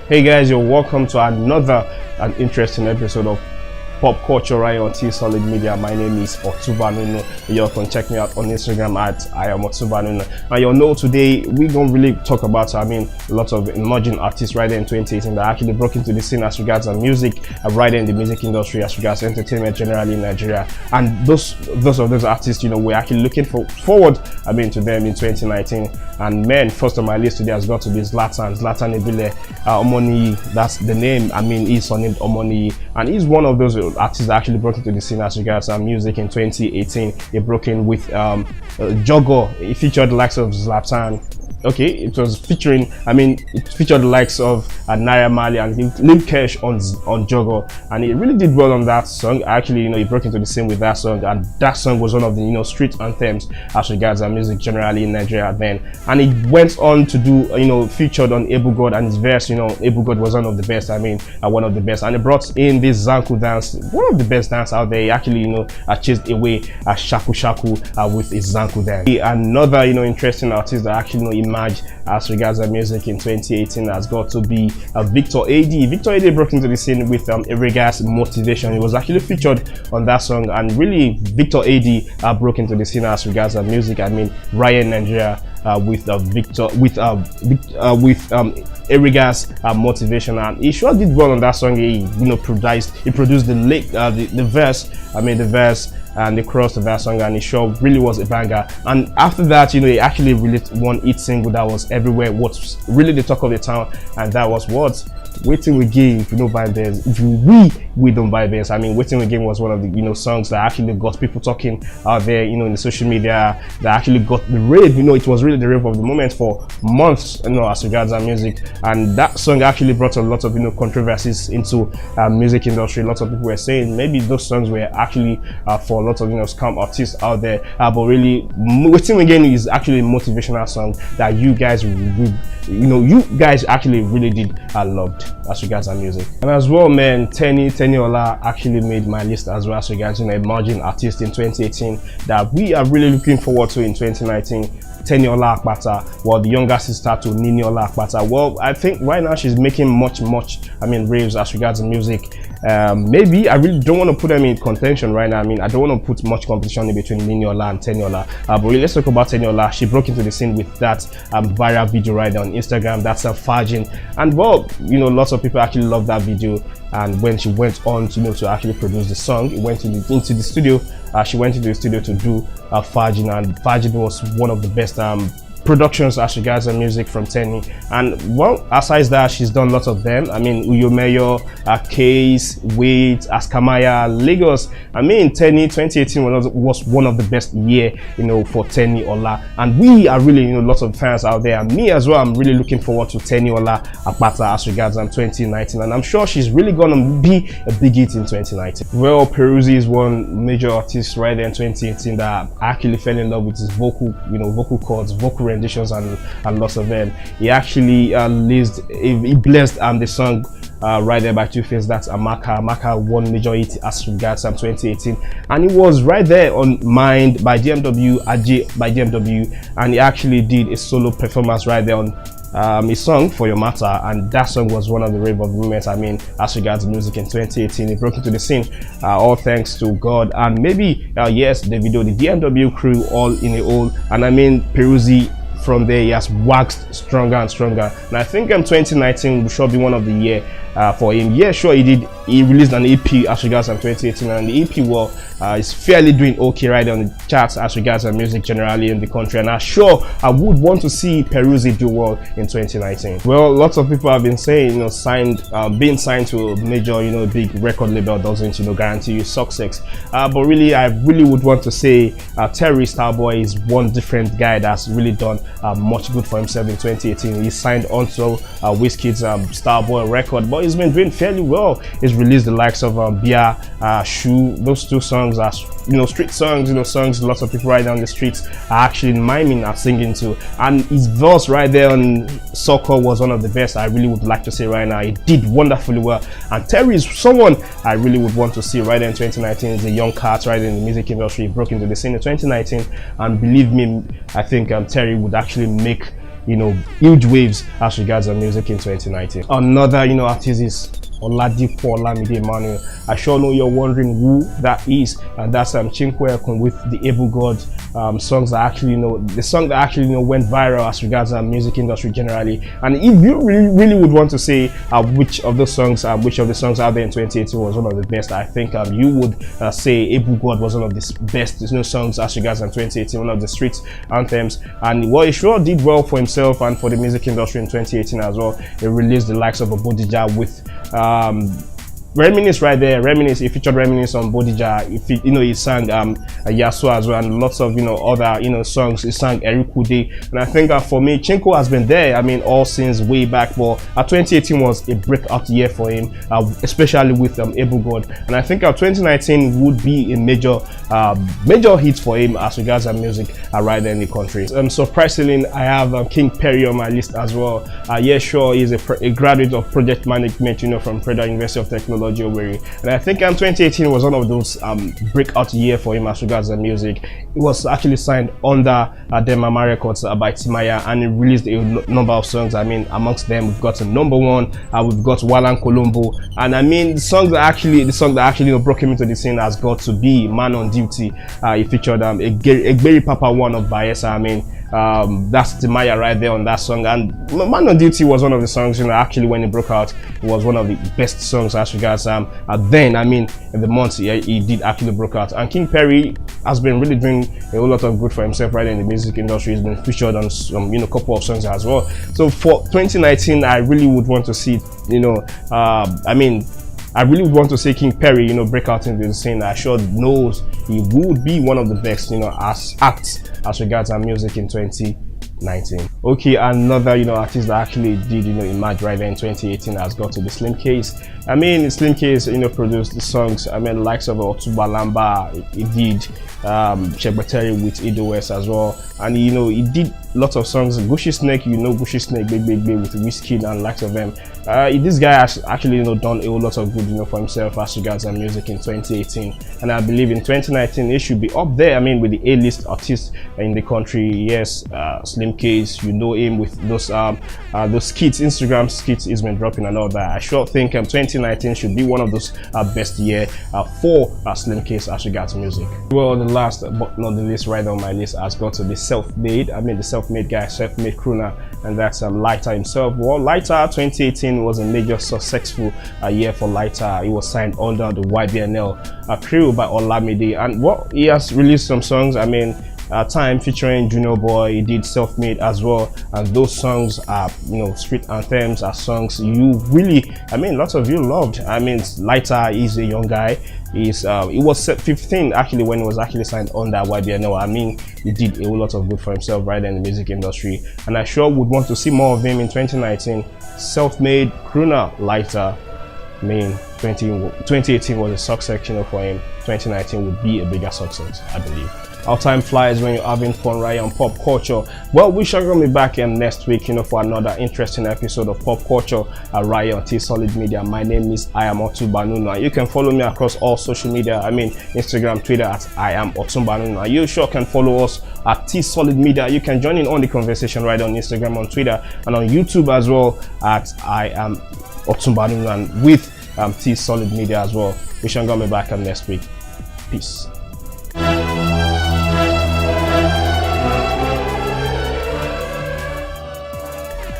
Hey guys, you're welcome to another interesting episode of Pop Culture right on T Solid Media. My name is Otuba Nuno. You can check me out on Instagram at I am Otuba Nuno. And you'll know today we're gonna really talk about a lot of emerging artists right there in 2018 that actually broke into the scene as regards music, right there in the music industry, as regards entertainment generally in Nigeria. And those of those artists, we're actually looking forward to them in 2019. And man, first on my list today has got to be Zlatan Ibile Omoniyi. That's the name. He's surnamed Omoniyi, and he's one of those artists that actually broke into the scene as regards music in 2018. He broke in with Jogo. He featured the likes of Zlatan. Okay, it was featuring, it featured the likes of Naira Marley and Lil Kesh on Jogo, and he really did well on that song. Actually, he broke into the scene with that song, and that song was one of the street anthems as regards music generally in Nigeria then. And it went on to do, featured on Ebu God and his verse. Ebu God was one of the best. One of the best, and he brought in this Zanku dance, one of the best dance out there. He actually, chased away Shaku Shaku with his Zanku dance. Another, interesting artist that actually, emerged as regards music in 2018 has got to be Victor AD. Victor AD broke into the scene with Eregas Motivation. He was actually featured on that song, and really Victor AD broke into the scene as regards music. Ryan Nigeria with Eregas Motivation, and he sure did well on that song. He produced the verse and the chorus of that song, and it sure really was a banger. And after that, he actually released one hit single that was everywhere, what's really the talk of the town, and that was what Waiting We Game. If you don't buy bands, if we don't buy bands. Waiting We Game was one of the songs that actually got people talking out there, in the social media, that actually got the rave. It was really the rave of the moment for months, as regards music. And that song actually brought a lot of controversies into music industry. Lots of people were saying maybe those songs were actually for a lot of scam artists out there, but really Waiting We Game is actually a motivational song that you guys actually really did loved as regards music. And as well, man, Teniola actually made my list as well as regards emerging artists in 2018 that we are really looking forward to in 2019. Teniola Akpata, the younger sister to Niniola Akpata. I think right now she's making much waves as regards music. Maybe I really don't want to put them in contention right now. I don't want to put much competition in between Niniola and Teniola. But really, let's talk about Teniola. She broke into the scene with that viral video right on Instagram. That's a Fajin, and lots of people actually love that video. And when she went on to actually produce the song, it went into the studio. She went into the studio to do Fajin, and Fajin was one of the best productions as regards music from Tenny. And aside that, she's done lots of them. Uyomeyo, Case, Wait, Askamaya, Lagos. Tenny 2018 was one of the best year for Teniola, and we are really lots of fans out there, and me as well. I'm really looking forward to Teniola Akpata as regards 2019, and I'm sure she's really gonna be a big hit in 2019. Peruzzi is one major artist right there in 2018 that I actually fell in love with his vocal cords, vocal renditions, and lots of them. He actually he blessed the song right there by Two-Face. That's Amaka won major hit as regards 2018, and it was right there on Mind by DMW, Ajay by DMW, and he actually did a solo performance right there on his song For Your Matter, and that song was one of the rave of the moments. As regards music in 2018, he broke into the scene, all thanks to God, and maybe yes, the DMW crew all in a whole, and Peruzzi. From there, he has waxed stronger and stronger, and I think 2019 will sure be one of the year for him. Yeah, sure, he released an EP as regards 2018, and the EP is fairly doing okay right on the charts as regards music generally in the country, and I would want to see Peruzzi do well in 2019. Lots of people have been saying being signed to a major big record label doesn't guarantee you success, but really I really would want to say Terry Starboy is one different guy that's really done much good for himself in 2018. He signed onto Wizkid's Starboy record, but he's been doing fairly well. He's released the likes of Bia, Shoe. Those two songs are street songs, songs lots of people right down the streets are actually miming and singing to, and his verse right there on Soccer was one of the best. I really would like to say right now he did wonderfully well, and Terry is someone I really would want to see right there in 2019. He's a young cat right in the music industry. He broke into the scene in 2019, and believe me, I think Terry would actually make huge waves as regards music in 2019. Another artist is Oladipo Olamide Emmanuel. I sure know you're wondering who that is, and that's Chinko Ekun with the Able God. Songs that actually the song that actually went viral as regards music industry generally. And if you really would want to say which of the songs out there in 2018 was one of the best, I think you would say Able God was one of the best songs as regards 2018, one of the street anthems. And well, he sure did well for himself and for the music industry in 2018 as well. He released the likes of Bodija with Reminisce right there. Reminisce, he featured Reminisce on Bodija. He sang Yasu as well, and lots of other songs. He sang Erikude, and I think for me, Chinko has been there. I mean, all since way back. But 2018 was a breakout year for him, especially with Able God. And I think 2019 would be a major hit for him as regards music right there in the country. Surprisingly, I have King Perry on my list as well. Yeah, sure, he's a graduate of project management, from Preda University of Technology. And I think 2018 was one of those breakout year for him as regards music. It was actually signed under Demama Records by Timaya, and he released a number of songs. I mean, amongst them we've got Number One, we've got Walan Colombo, and I mean the song that actually broke him into the scene has got to be Man on Duty. He featured Egberi Papa One of Bayelsa. I mean, that's Timaya right there on that song, and Man on Duty was one of the songs actually when it broke out, it was one of the best songs as regards then, I mean, in the months he did actually broke out. And King Perry has been really doing a whole lot of good for himself right in the music industry. He's been featured on some couple of songs as well. So for 2019, I really would want to see I really would want to see King Perry, break out into the scene. I sure knows he would be one of the best, as regards music in 2019. Okay, another artist that actually did emerge right there in 2018 has got to be Slim Case. I mean, Slim Case produced the songs. I mean, likes of Otuba Lamba, he did Shekbateri with Edo West as well, and he did lots of songs. Gucci Snake, Gucci Snake, Big with Whiskey and likes of them. This guy has actually done a whole lot of good for himself as regards music in 2018, and I believe in 2019 he should be up there. I mean, with the A-list artists in the country. Yes, Slim Case, him with those skits, Instagram skits he's been dropping and all that. I sure think 2019 should be one of those best year for Slim Case as regards music. Well, the last but not the least right on my list has got to be Self-Made. I mean, the self-made guy, self-made crooner, and that's Lighter himself. Well, Lighter 2018 was a major successful year for Lighter. He was signed under the YBNL crew by Olamide, and he has released some songs. I mean, Time featuring Junior Boy, he did Self-Made as well, and those songs are street anthems, are songs you really, I mean, lots of you loved. I mean, Lighter is a young guy. He was 15 actually when he was actually signed under YBNL. I mean, he did a whole lot of good for himself right in the music industry, and I sure would want to see more of him in 2019. Self-made crooner Lighter. I mean, 2018 was a success for him. 2019 would be a bigger success, I believe. Our time flies when you're having fun right on Pop Culture. Well, we shall be back next week, for another interesting episode of Pop Culture right on T Solid Media. My name is I am Otumba Nunu. You can follow me across all social media. I mean, Instagram, Twitter at I am Otumba Nunu. You sure can follow us at T Solid Media. You can join in on the conversation right on Instagram, on Twitter, and on YouTube as well at I am Otumba Nunu, and with T Solid Media as well. We shall be back next week. Peace.